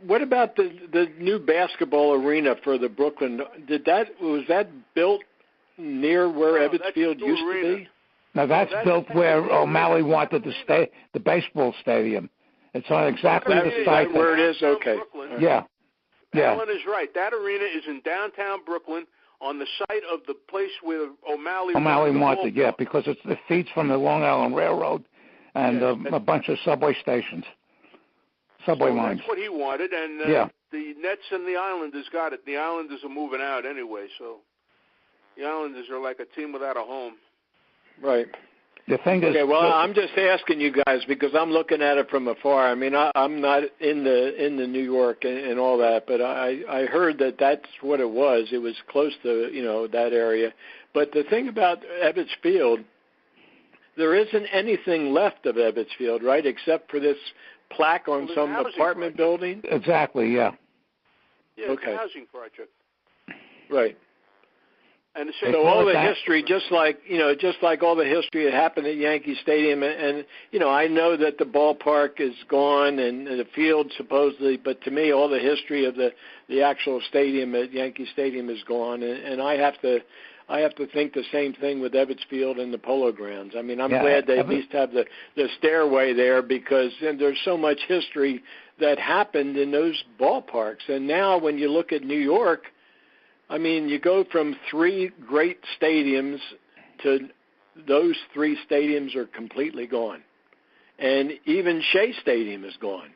what about the new basketball arena for the Brooklyn? Was that built near where Ebbets Field used to be? Now, that's built where O'Malley wanted the baseball stadium. It's on exactly the site. Where it is? Okay. Brooklyn. Yeah. Alan is right. That arena is in downtown Brooklyn on the site of the place where O'Malley wanted, because it feeds from the Long Island Railroad and a bunch of subway stations, subway lines. That's what he wanted, and the Nets and the Islanders got it. The Islanders are moving out anyway, so the Islanders are like a team without a home. Right. The thing is, I'm just asking you guys because I'm looking at it from afar. I mean, I'm not in the New York and all that, but I heard that that's what it was. It was close to that area. But the thing about Ebbets Field, there isn't anything left of Ebbets Field, right, except for this plaque on some apartment building. Exactly. Yeah. Yeah. It's a housing project. Right. And so all the history, just like all the history that happened at Yankee Stadium, and I know that the ballpark is gone and the field supposedly, but to me, all the history of the actual stadium at Yankee Stadium is gone, and I have to think the same thing with Ebbets Field and the Polo Grounds. I mean, I'm glad they at least have the stairway there because there's so much history that happened in those ballparks, and now when you look at New York. I mean, you go from three great stadiums to those three stadiums are completely gone. And even Shea Stadium is gone.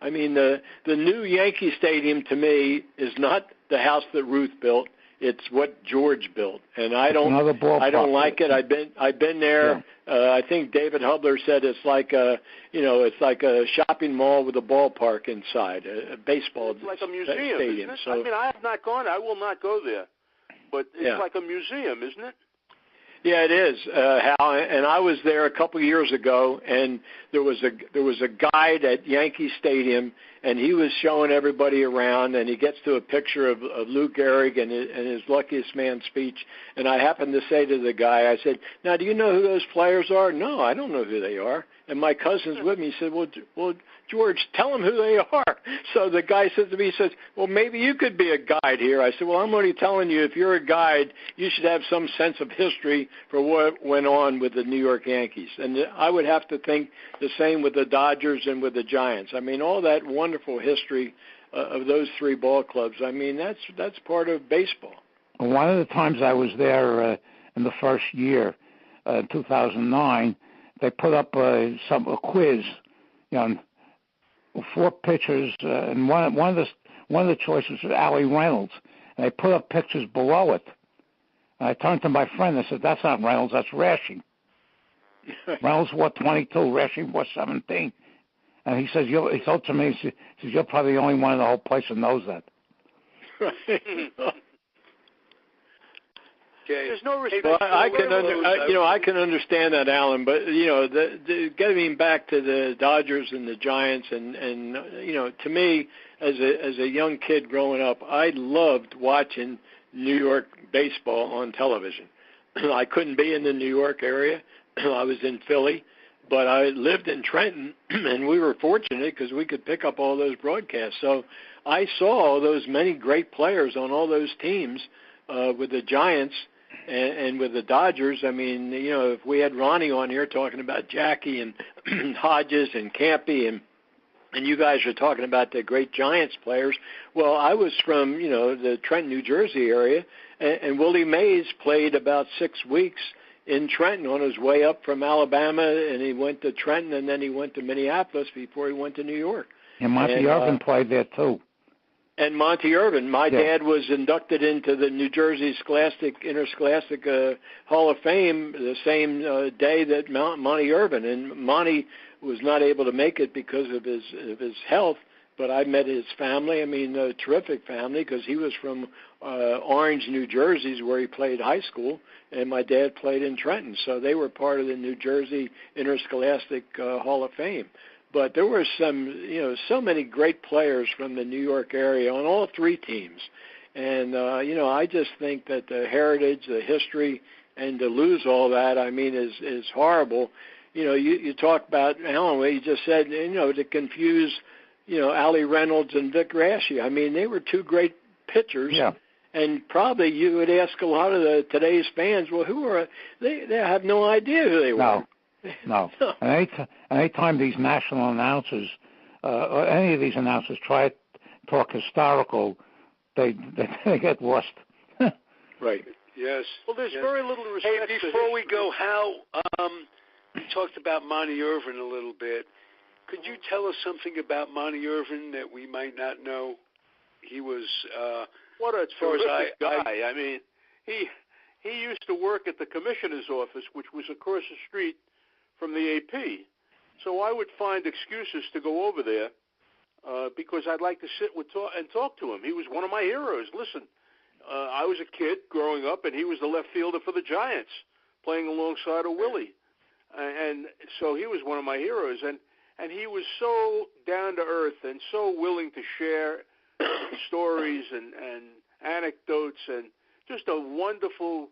I mean, the new Yankee Stadium to me is not the house that Ruth built. It's what George built. And I don't like it. I've been there. Yeah. I think David Hubler said it's like a shopping mall with a ballpark inside, a baseball It's like a museum, stadium. Isn't it? So, I mean, I have not gone. I will not go there. But it's like a museum, isn't it? Yeah, it is, Hal. And I was there a couple of years ago, and there was a guide at Yankee Stadium, and he was showing everybody around, and he gets to a picture of Lou Gehrig and his Luckiest Man speech, and I happened to say to the guy, I said, "Now, do you know who those players are?" "No, I don't know who they are." And my cousin's with me. He said, well, George, tell them who they are. So the guy says to me, he says, "Well, maybe you could be a guide here." I said, "Well, I'm only telling you, if you're a guide, you should have some sense of history for what went on with the New York Yankees." And I would have to think the same with the Dodgers and with the Giants. I mean, all that wonderful history of those three ball clubs. I mean, that's part of baseball. One of the times I was there in the first year, 2009, they put up a quiz, 4 pictures, and one of the choices was Allie Reynolds, and they put up pictures below it. And I turned to my friend and said, "That's not Reynolds, that's Rashi." Reynolds wore 22, Rashi wore 17. And he says, he told to me, he says, "You're probably the only one in the whole place that knows that." Okay. There's no respect. Well, I can understand that, Alan. But getting back to the Dodgers and the Giants, and to me, as a young kid growing up, I loved watching New York baseball on television. I couldn't be in the New York area. I was in Philly, but I lived in Trenton, and we were fortunate because we could pick up all those broadcasts. So I saw those many great players on all those teams with the Giants and with the Dodgers. I mean, you know, if we had Ronnie on here talking about Jackie and Hodges and Campy and you guys are talking about the great Giants players. Well, I was from, you know, the Trenton, New Jersey area, and Willie Mays played about 6 weeks in Trenton on his way up from Alabama, and he went to Trenton, and then he went to Minneapolis before he went to New York. And Monty Irvin played there, too. And Monty Irvin. My dad was inducted into the New Jersey Interscholastic Hall of Fame the same day that Monty Irvin. And Monty was not able to make it because of his health, but I met his family. I mean, a terrific family because he was from Orange, New Jersey, where he played high school, and my dad played in Trenton. So they were part of the New Jersey Interscholastic Hall of Fame. But there were some, you know, so many great players from the New York area on all three teams. And, you know, I just think that the heritage, the history, and to lose all that, I mean, is horrible. You know, you talk about, Alan, what you just said, you know, to confuse, you know, Allie Reynolds and Vic Raschi. I mean, they were two great pitchers. Yeah. And probably you would ask a lot of today's fans, well, who are they? They have no idea who they were. No. And any time these national announcers, or any of these announcers try to talk historical, they get lost. Right. Yes. Well, there's very little respect. Hey, before we go, Hal, we talked about Monty Irvin a little bit. Could you tell us something about Monty Irvin that we might not know? He was what a terrific guy. I mean, he used to work at the commissioner's office, which was across the street from the AP. So I would find excuses to go over there because I'd like to sit and talk to him. He was one of my heroes. Listen, I was a kid growing up, and he was the left fielder for the Giants, playing alongside of Willie. And so he was one of my heroes. And he was so down to earth and so willing to share stories and anecdotes, and just a wonderful,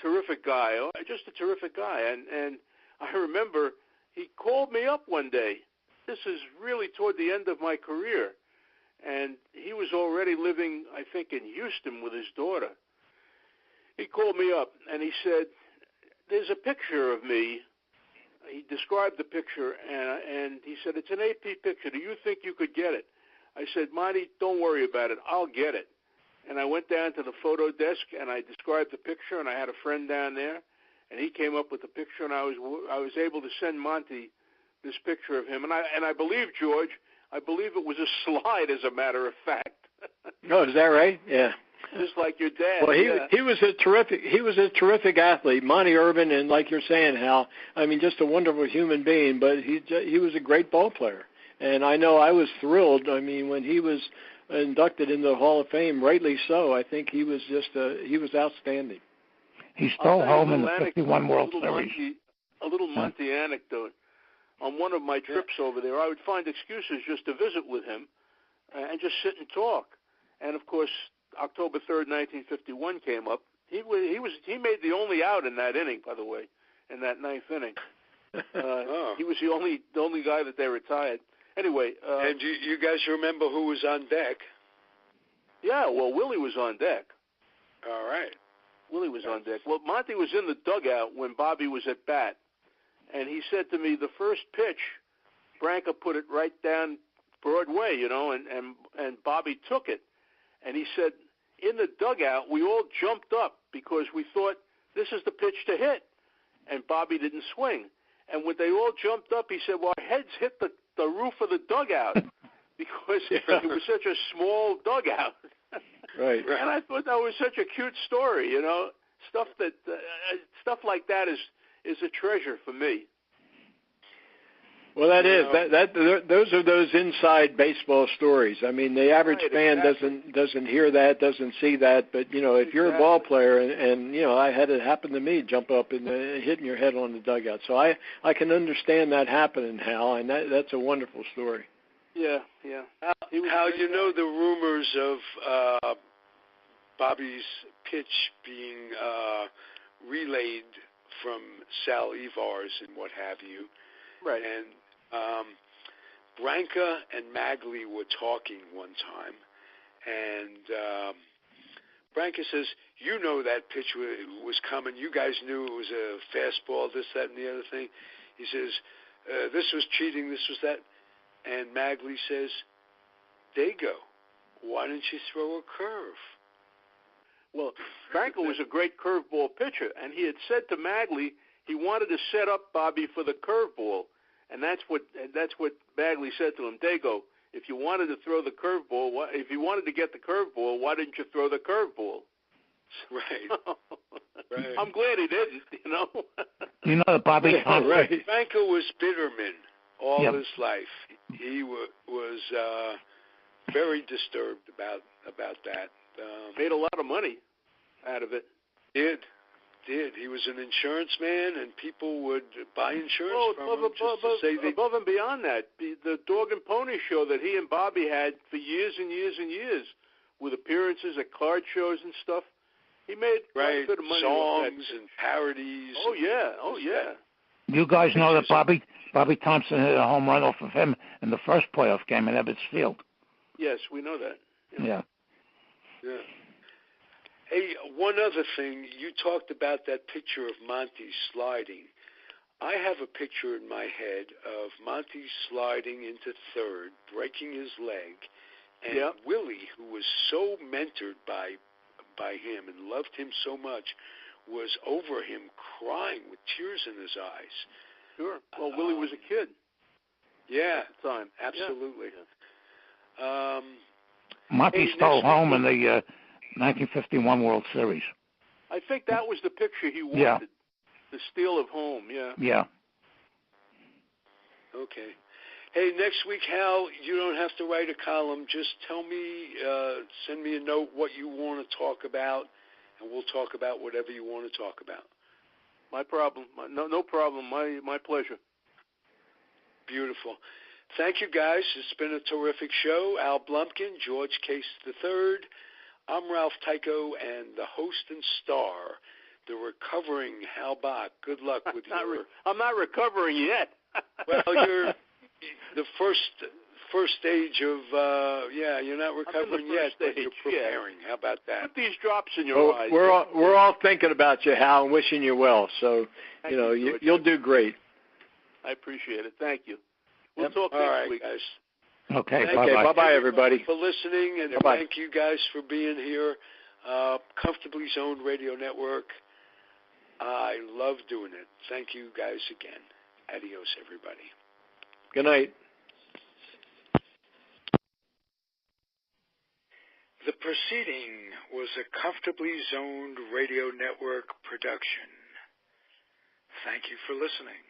terrific guy. Just a terrific guy. And I remember he called me up one day. This is really toward the end of my career. And he was already living, I think, in Houston with his daughter. He called me up, and he said, there's a picture of me. He described the picture, and he said, it's an AP picture. Do you think you could get it? I said, Monty, don't worry about it. I'll get it. And I went down to the photo desk, and I described the picture, and I had a friend down there. And he came up with the picture, and I was able to send Monty this picture of him. And I believe, George, I believe it was a slide, as a matter of fact. Oh, is that right? Yeah. Just like your dad. Well, he was a terrific athlete, Monty Irvin, and like you're saying, Hal, I mean, just a wonderful human being. But he was a great ball player, and I know I was thrilled. I mean, when he was inducted into the Hall of Fame, rightly so. I think he was outstanding. He's still home in the 51 World Series. A little Monty anecdote. On one of my trips over there, I would find excuses just to visit with him and just sit and talk. And, of course, October 3rd, 1951 came up. He made the only out in that inning, by the way, in that ninth inning. He was the only guy that they retired. Anyway. And you guys remember who was on deck? Yeah, well, Willie was on deck. All right. Willie was on deck. Well, Monty was in the dugout when Bobby was at bat, and he said to me, the first pitch, Branca put it right down Broadway, you know, and Bobby took it. And he said, in the dugout, we all jumped up because we thought this is the pitch to hit, and Bobby didn't swing. And when they all jumped up, he said, well, our heads hit the roof of the dugout because it was such a small dugout. Right. And I thought that was such a cute story, you know. Stuff like that is a treasure for me. Well, those are those inside baseball stories. I mean, the average fan doesn't hear that, doesn't see that. But you know, if you're a ball player, and you know, I had it happen to me, jump up and hitting your head on the dugout. So I can understand that happening, Hal, and that's a wonderful story. Yeah. Hal, you know the rumors of Bobby's pitch being relayed from Sal Evars and what have you. Right. And Branca and Magley were talking one time, and Branca says, you know that pitch was coming. You guys knew it was a fastball, this, that, and the other thing. He says, this was cheating, this was that. And Magley says, Dago, why didn't you throw a curve? Well, Branca was a great curveball pitcher, and he had said to Magley he wanted to set up Bobby for the curveball, and that's what Magley said to him. Dago, if you wanted to throw the curveball, if you wanted to get the curveball, why didn't you throw the curveball? Right. Right. I'm glad he didn't, you know. You know that Bobby right. Branca was Bitterman all his life. He was very disturbed about that. Made a lot of money out of it. Did. He was an insurance man, and people would buy insurance from him just to say they... Above and beyond that, the Dog and Pony show that he and Bobby had for years and years and years, with appearances at card shows and stuff, he made quite a bit of money. Songs and parodies. Oh, yeah. You guys know that Bobby Thompson hit a home run off of him in the first playoff game at Ebbets Field. Yes, we know that. Yeah. Hey, one other thing. You talked about that picture of Monty sliding. I have a picture in my head of Monty sliding into third, breaking his leg, and Willie, who was so mentored by him and loved him so much, was over him crying with tears in his eyes. Sure. Well, Willie was a kid. Yeah. At the time. Absolutely. Yeah. Monty stole home in the 1951 World Series. I think that was the picture he wanted. Yeah. The steal of home, Yeah. Okay. Hey, next week, Hal, you don't have to write a column. Just tell me, send me a note what you want to talk about, and we'll talk about whatever you want to talk about. My problem. No problem. My pleasure. Beautiful. Thank you, guys. It's been a terrific show. Al Blumpkin, George Case III. I'm Ralph Tycho, and the host and star, the recovering Hal Bock. Good luck with I'm not recovering yet. Well, you're the first stage of, you're not recovering yet, but you're preparing. How about that? Put these drops in your eyes. We're all thinking about you, Hal, and wishing you well. So, you'll do great. I appreciate it. Thank you. We'll talk next week. Guys. Okay, bye-bye, everybody. For listening, and thank you guys for being here. Comfortably Zoned Radio Network. I love doing it. Thank you guys again. Adios, everybody. Good night. The proceeding was a Comfortably Zoned Radio Network production. Thank you for listening.